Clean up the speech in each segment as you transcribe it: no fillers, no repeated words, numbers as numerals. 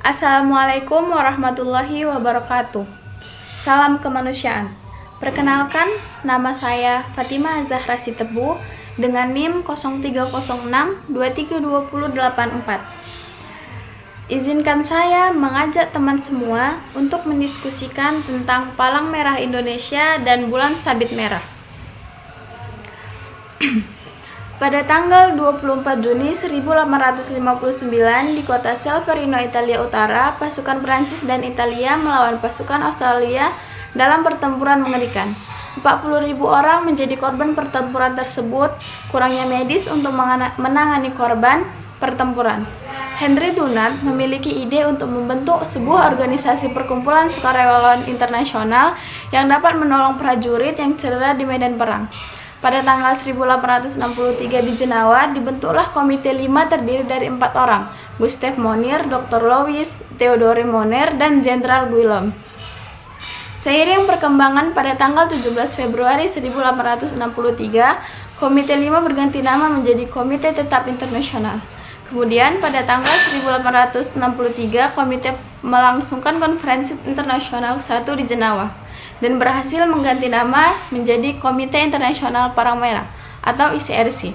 Assalamualaikum warahmatullahi wabarakatuh. Salam kemanusiaan. Perkenalkan, nama saya Fatimah Zahra Sitebu dengan NIM 0306232084. Izinkan saya mengajak teman semua untuk mendiskusikan tentang Palang Merah Indonesia dan Bulan Sabit Merah. Pada tanggal 24 Juni 1859 di kota Solferino, Italia Utara, pasukan Prancis dan Italia melawan pasukan Australia dalam pertempuran mengerikan. 40.000 orang menjadi korban pertempuran tersebut, kurangnya medis untuk menangani korban pertempuran. Henry Dunant memiliki ide untuk membentuk sebuah organisasi perkumpulan sukarelawan internasional yang dapat menolong prajurit yang cedera di medan perang. Pada tanggal 1863 di Jenawa, dibentuklah Komite 5 terdiri dari 4 orang, Gustave Mounier, Dr. Louis, Theodore Monner, dan Jenderal Guillaume. Seiring perkembangan, pada tanggal 17 Februari 1863, Komite 5 berganti nama menjadi Komite Tetap Internasional. Kemudian, pada tanggal 1863, Komite melangsungkan Konferensi Internasional 1 di Jenawa dan berhasil mengganti nama menjadi Komite Internasional Palang Merah atau ICRC.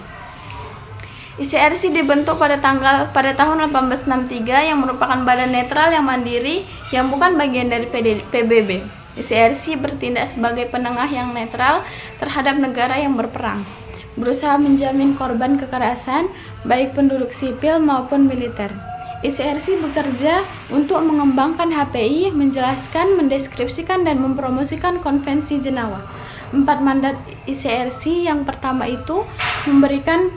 ICRC dibentuk pada tahun 1863 yang merupakan badan netral yang mandiri yang bukan bagian dari PBB. ICRC bertindak sebagai penengah yang netral terhadap negara yang berperang, berusaha menjamin korban kekerasan baik penduduk sipil maupun militer. ICRC bekerja untuk mengembangkan HPI, menjelaskan, mendeskripsikan, dan mempromosikan Konvensi Jenawa. 4 mandat ICRC yang pertama itu memberikan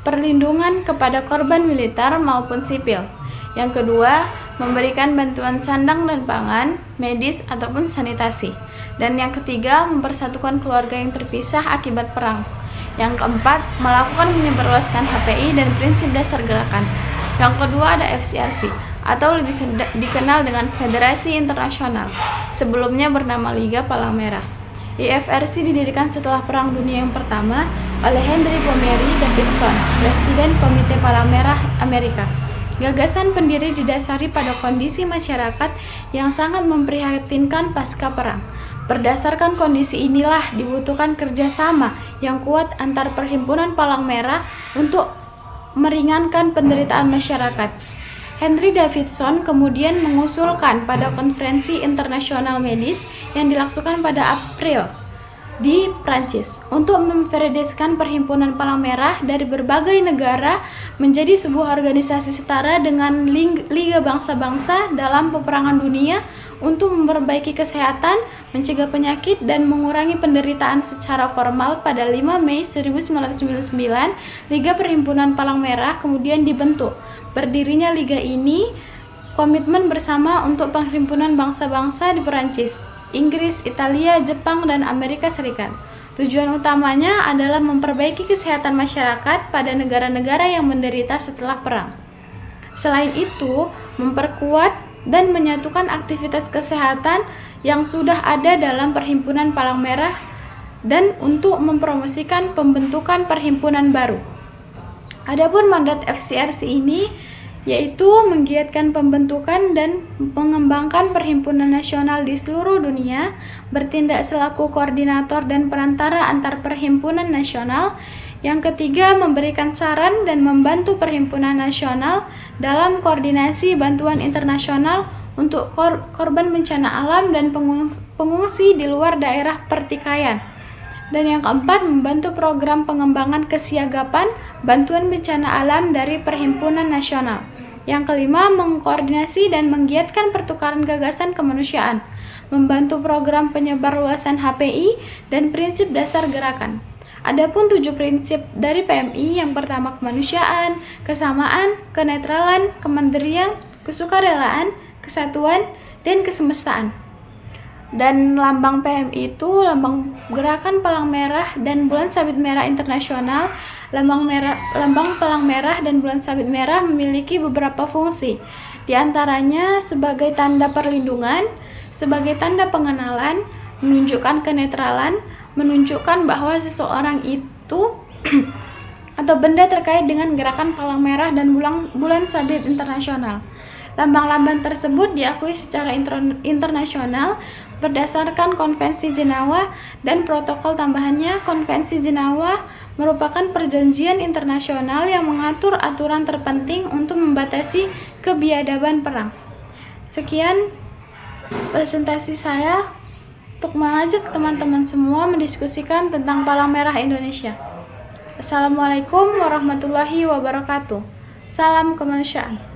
perlindungan kepada korban militer maupun sipil. Yang kedua, memberikan bantuan sandang dan pangan, medis ataupun sanitasi. Dan yang ketiga, mempersatukan keluarga yang terpisah akibat perang. Yang keempat, melakukan menyebarluaskan HPI dan prinsip dasar gerakan. Yang kedua ada FCRC atau lebih dikenal dengan Federasi Internasional, sebelumnya bernama Liga Palang Merah. IFRC didirikan setelah Perang Dunia yang Pertama oleh Henry Moultrie Davidson, Presiden Komite Palang Merah Amerika. Gagasan pendiri didasari pada kondisi masyarakat yang sangat memprihatinkan pasca perang. Berdasarkan kondisi inilah dibutuhkan kerjasama yang kuat antar Perhimpunan Palang Merah untuk meringankan penderitaan masyarakat. Henry Davidson kemudian mengusulkan pada Konferensi Internasional Medis yang dilangsungkan pada April di Prancis untuk memfederasikan Perhimpunan Palang Merah dari berbagai negara menjadi sebuah organisasi setara dengan Liga Bangsa-Bangsa dalam peperangan dunia untuk memperbaiki kesehatan, mencegah penyakit, dan mengurangi penderitaan secara formal. Pada 5 Mei 1999, Liga Perhimpunan Palang Merah kemudian dibentuk. Berdirinya liga ini komitmen bersama untuk perhimpunan bangsa-bangsa di Perancis, Inggris, Italia, Jepang, dan Amerika Serikat. Tujuan utamanya adalah memperbaiki kesehatan masyarakat pada negara-negara yang menderita setelah perang. Selain itu, memperkuat dan menyatukan aktivitas kesehatan yang sudah ada dalam Perhimpunan Palang Merah dan untuk mempromosikan pembentukan perhimpunan baru. Adapun mandat FCRC ini yaitu menggiatkan pembentukan dan mengembangkan perhimpunan nasional di seluruh dunia, bertindak selaku koordinator dan perantara antar perhimpunan nasional. Yang ketiga, memberikan saran dan membantu perhimpunan nasional dalam koordinasi bantuan internasional untuk korban bencana alam dan pengungsi di luar daerah pertikaian. Dan yang keempat, membantu program pengembangan kesiagapan bantuan bencana alam dari perhimpunan nasional. Yang kelima, mengkoordinasi dan menggiatkan pertukaran gagasan kemanusiaan, membantu program penyebarluasan HPI dan prinsip dasar gerakan. Adapun 7 prinsip dari PMI, yang pertama kemanusiaan, kesamaan, kenetralan, kemandirian, kesukarelaan, kesatuan, dan kesemestaan. Dan lambang PMI itu lambang Gerakan Palang Merah dan Bulan Sabit Merah Internasional. Lambang Palang Merah dan Bulan Sabit Merah memiliki beberapa fungsi, di antaranya sebagai tanda perlindungan, sebagai tanda pengenalan, menunjukkan kenetralan, menunjukkan bahwa seseorang itu atau benda terkait dengan Gerakan Palang Merah dan Bulan Sabit Internasional. Lambang-lambang tersebut diakui secara internasional berdasarkan Konvensi Jenewa dan protokol tambahannya. Konvensi Jenewa merupakan perjanjian internasional yang mengatur aturan terpenting untuk membatasi kebiadaban perang. Sekian presentasi saya untuk mengajak teman-teman semua mendiskusikan tentang Palang Merah Indonesia. Assalamualaikum warahmatullahi wabarakatuh. Salam kemanusiaan.